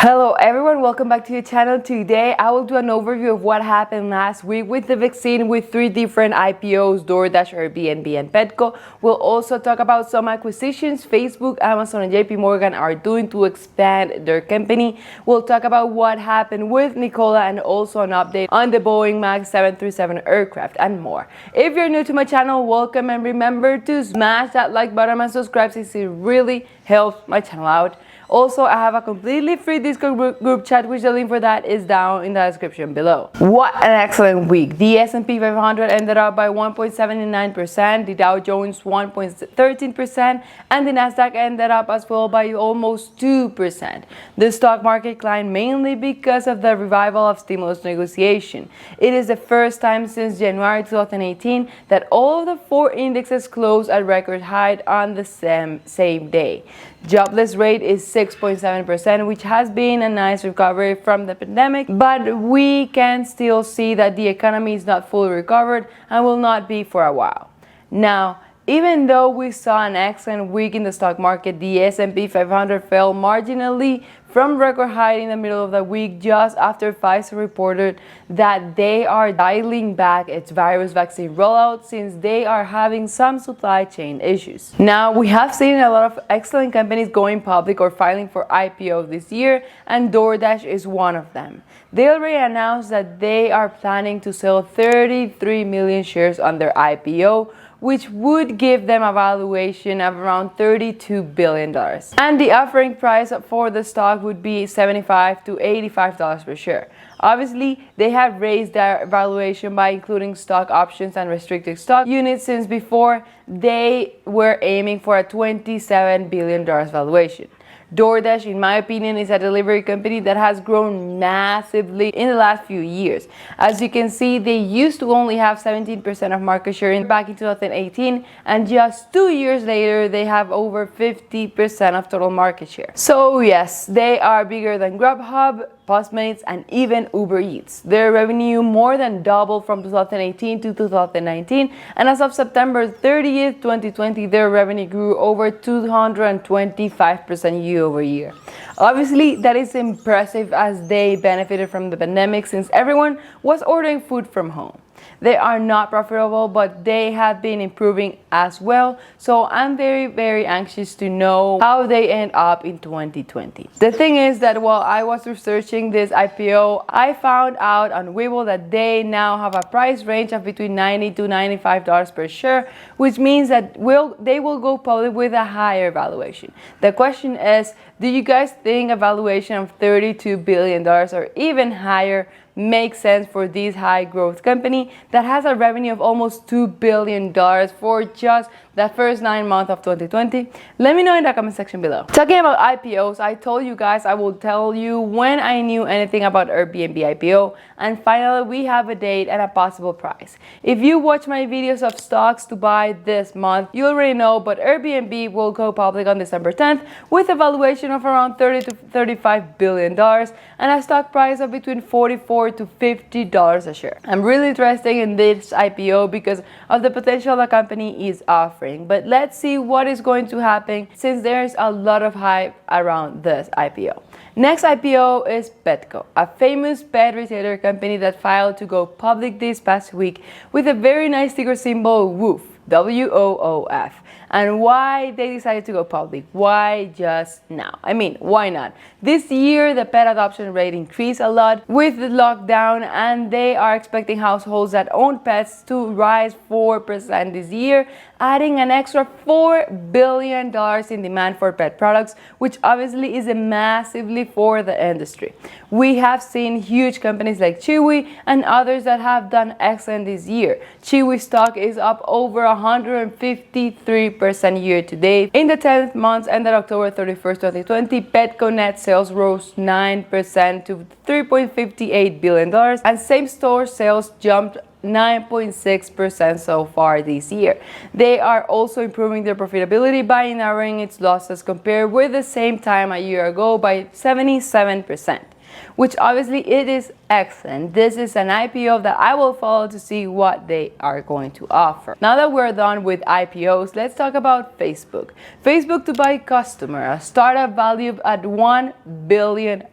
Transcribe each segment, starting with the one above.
Hello everyone, welcome back to the channel. Today I will do an overview of what happened last week with the vaccine with three different IPOs, Doordash, Airbnb, and Petco. We'll also talk about some acquisitions Facebook, Amazon, and JP Morgan are doing to expand their company. We'll talk about what happened with Nikola and also an update on the Boeing MAX 737 aircraft and more. If you're new to my channel, welcome, and remember to smash that like button and subscribe since it really helps my channel out. Also, I have a completely free Discord group chat, which the link for that is down in the description below. What an excellent week. The S&P 500 ended up by 1.79%, the Dow Jones 1.13%, and the Nasdaq ended up as well by almost 2%. The stock market climbed mainly because of the revival of stimulus negotiation. It is the first time since January 2018 that all of the four indexes closed at record high on the same day. Jobless rate is 6.7%, which has been a nice recovery from the pandemic, but we can still see that the economy is not fully recovered and will not be for a while. Now, even though we saw an excellent week in the stock market, the S&P 500 fell marginally from record high in the middle of the week just after Pfizer reported that they are dialing back its virus vaccine rollout since they are having some supply chain issues. Now, we have seen a lot of excellent companies going public or filing for IPO this year, and Doordash is one of them. They already announced that they are planning to sell 33 million shares on their IPO, which would give them a valuation of around $32 billion. And the offering price for the stock would be $75 to $85 per share. Obviously, they have raised their valuation by including stock options and restricted stock units since before they were aiming for a $27 billion valuation. Doordash, in my opinion, is a delivery company that has grown massively in the last few years. As you can see, they used to only have 17% of market share back in 2018, and just 2 years later, they have over 50% of total market share. So yes, they are bigger than Grubhub, Postmates, and even Uber Eats. Their revenue more than doubled from 2018 to 2019, and as of September 30th, 2020, their revenue grew over 225% year-over-year. Obviously, that is impressive as they benefited from the pandemic since everyone was ordering food from home. They are not profitable, but they have been improving as well. So I'm very anxious to know how they end up in 2020. The thing is that while I was researching this IPO, I found out on Weibo that they now have a price range of between $90 to $95 per share, which means that they will go public with a higher valuation. The question is, do you guys think a valuation of $32 billion or even higher makes sense for this high growth company that has a revenue of almost $2 billion for just the first 9 months of 2020? Let me know in the comment section below. Talking about IPOs, I told you guys I will tell you when I knew anything about Airbnb IPO, and finally we have a date and a possible price. If you watch my videos of stocks to buy this month, you already know, but Airbnb will go public on December 10th with a valuation of around $30 to $35 billion and a stock price of between $44 to $50 a share. I'm really interested in this IPO because of the potential the company is offering, but let's see what is going to happen since there's a lot of hype around this IPO. Next IPO is Petco, a famous pet retailer company that filed to go public this past week with a very nice ticker symbol WOOF, WOOF. And why they decided to go public? Why just now? I mean, why not? This year, the pet adoption rate increased a lot with the lockdown, and they are expecting households that own pets to rise 4% this year, adding an extra $4 billion in demand for pet products, which obviously is massively for the industry. We have seen huge companies like Chewy and others that have done excellent this year. Chewy stock is up over 153% year to date. In the 10th months ended October 31st, 2020, Petco Net Sales rose 9% to $3.58 billion, and same-store sales jumped 9.6% so far this year. They are also improving their profitability by narrowing its losses compared with the same time a year ago by 77%. which obviously it is excellent. This is an IPO that I will follow to see what they are going to offer. Now that we're done with IPOs, let's talk about Facebook. Facebook to buy Customer, a startup valued at $1 billion.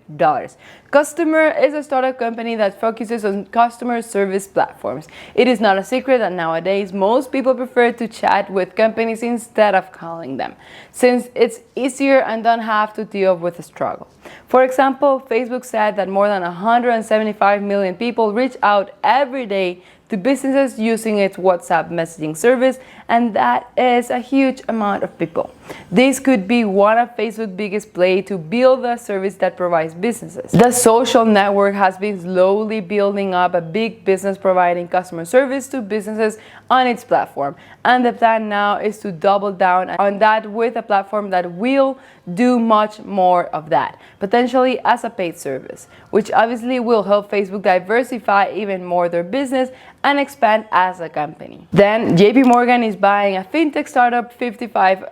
Customer is a startup company that focuses on customer service platforms. It is not a secret that nowadays most people prefer to chat with companies instead of calling them, since it's easier and don't have to deal with the struggle. For example, Facebook said that more than 175 million people reach out every day to businesses using its WhatsApp messaging service, and that is a huge amount of people. This could be one of Facebook's biggest plays to build a service that provides businesses. The social network has been slowly building up a big business providing customer service to businesses on its platform, and the plan now is to double down on that with a platform that will do much more of that, potentially as a paid service, which obviously will help Facebook diversify even more their business and expand as a company. Then JP Morgan is buying a fintech startup 55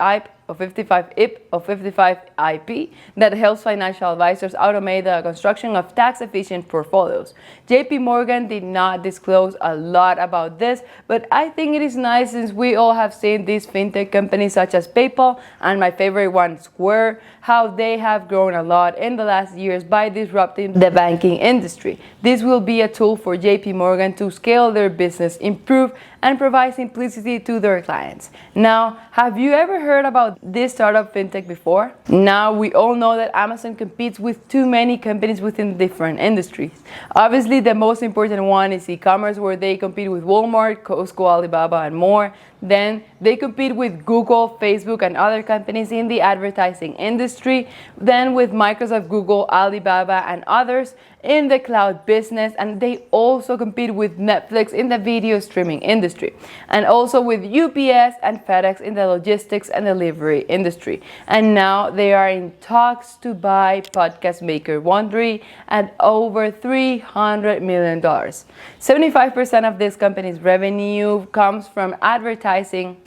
IP that helps financial advisors automate the construction of tax-efficient portfolios. JP Morgan did not disclose a lot about this, but I think it is nice since we all have seen these fintech companies such as PayPal and my favorite one, Square, how they have grown a lot in the last years by disrupting the banking industry. This will be a tool for JP Morgan to scale their business, improve, and provide simplicity to their clients. Now, have you ever heard about this startup fintech before? Now, we all know that Amazon competes with too many companies within different industries. Obviously, the most important one is e-commerce, where they compete with Walmart, Costco, Alibaba, and more. Then they compete with Google, Facebook, and other companies in the advertising industry. Then with Microsoft, Google, Alibaba, and others in the cloud business. And they also compete with Netflix in the video streaming industry. And also with UPS and FedEx in the logistics and delivery industry. And now they are in talks to buy podcast maker Wondery at over $300 million. 75% of this company's revenue comes from advertising,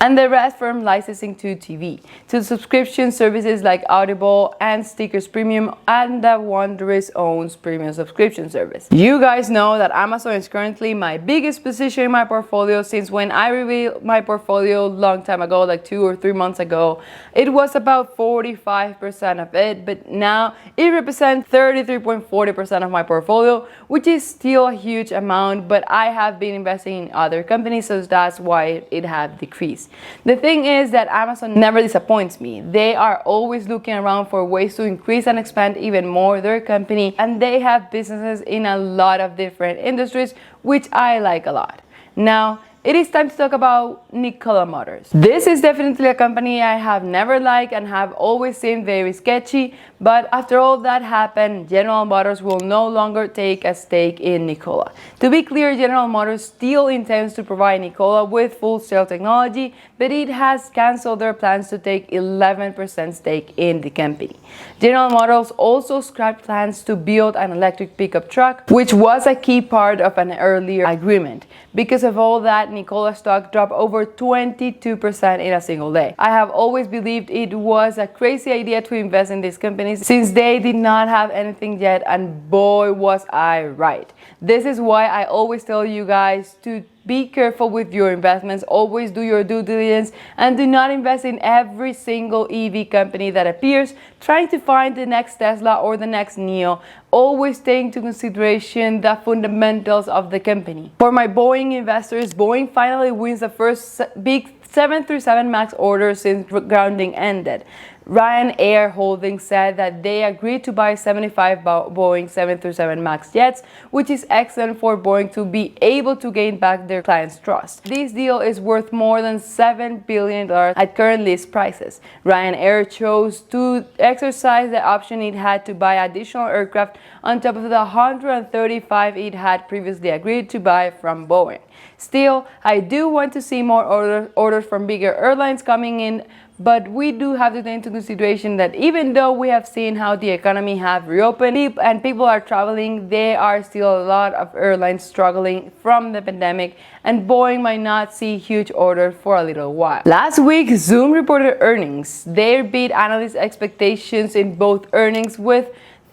and the rest from licensing to TV, to subscription services like Audible and Stickers Premium, and the Wondery's owns premium subscription service. You guys know that Amazon is currently my biggest position in my portfolio. Since when I revealed my portfolio a long time ago, like 2 or 3 months ago, it was about 45% of it, but now it represents 33.40% of my portfolio, which is still a huge amount, but I have been investing in other companies, so that's why it has decreased. The thing is that Amazon never disappoints me. They are always looking around for ways to increase and expand even more their company, and they have businesses in a lot of different industries, which I like a lot. Now, it is time to talk about Nikola Motors. This is definitely a company I have never liked and have always seen very sketchy, but after all that happened, General Motors will no longer take a stake in Nikola. To be clear, General Motors still intends to provide Nikola with full cell technology, but it has canceled their plans to take 11% stake in the company. General Motors also scrapped plans to build an electric pickup truck, which was a key part of an earlier agreement. Because of all that, Nikola stock dropped over 22% in a single day. I have always believed it was a crazy idea to invest in these companies since they did not have anything yet, and boy was I right. This is why I always tell you guys to be careful with your investments, always do your due diligence, and do not invest in every single EV company that appears, trying to find the next Tesla or the next NIO. Always take into consideration the fundamentals of the company. For my Boeing investors, Boeing finally wins the first big 737 MAX order since grounding ended. Ryanair Holdings said that they agreed to buy 75 Boeing 737 MAX jets, which is excellent for Boeing to be able to gain back their clients' trust. This deal is worth more than $7 billion at current list prices. Ryanair chose to exercise the option it had to buy additional aircraft on top of the 135 it had previously agreed to buy from Boeing. Still, I do want to see more orders from bigger airlines coming in, but we do have to take into consideration that even though we have seen how the economy have reopened and people are traveling, there are still a lot of airlines struggling from the pandemic, and Boeing might not see huge orders for a little while. Last week, Zoom reported earnings. They beat analyst expectations in both earnings with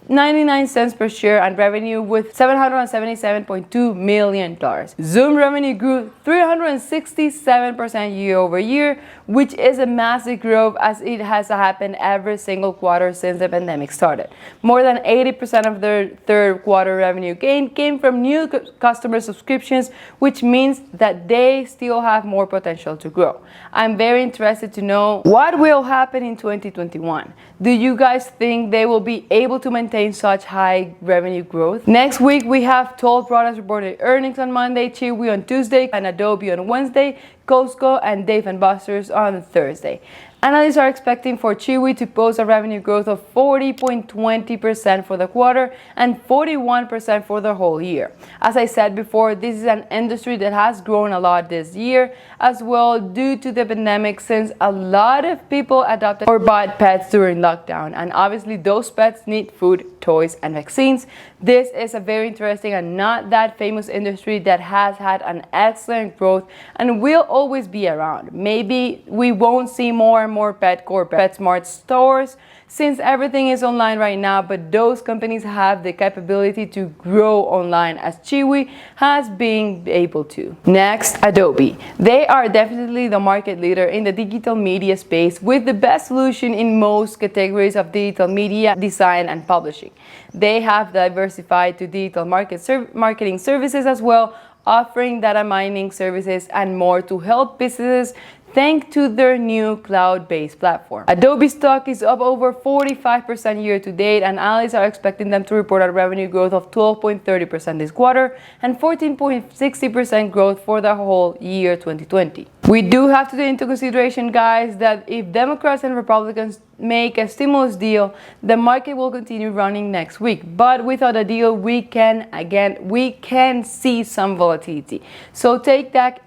99 cents per share and revenue with $777.2 million. Zoom revenue grew 367% year over year, which is a massive growth as it has happened every single quarter since the pandemic started. More than 80% of their third quarter revenue gain came from new customer subscriptions, which means that they still have more potential to grow. I'm very interested to know what will happen in 2021. Do you guys think they will be able to maintain such high revenue growth? Next week, we have Toll Brothers reported earnings on Monday, Chewy on Tuesday, and Adobe on Wednesday, Costco and Dave & Buster's on Thursday. Analysts are expecting for Chewy to post a revenue growth of 40.20% for the quarter and 41% for the whole year. As I said before, this is an industry that has grown a lot this year as well due to the pandemic, since a lot of people adopted or bought pets during lockdown, and obviously those pets need food, toys, and vaccines. This is a very interesting and not that famous industry that has had an excellent growth and will always be around. Maybe we won't see more and more Petco or PetSmart stores since everything is online right now, but those companies have the capability to grow online as Chewy has been able to. Next, Adobe. They are definitely the market leader in the digital media space with the best solution in most categories of digital media, design, and publishing. They have diversified to digital marketing services as well, offering data mining services and more to help businesses thanks to their new cloud-based platform. Adobe stock is up over 45% year to date, and analysts are expecting them to report a revenue growth of 12.30% this quarter and 14.60% growth for the whole year 2020. We do have to take into consideration, guys, that if Democrats and Republicans make a stimulus deal, the market will continue running next week. But without a deal, we can see some volatility. So take that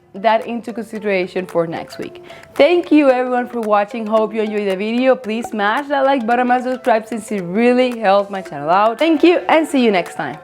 into consideration for next week. Thank you everyone for watching. Hope you enjoyed the video. Please smash that like button and subscribe since it really helps my channel out. Thank you and see you next time.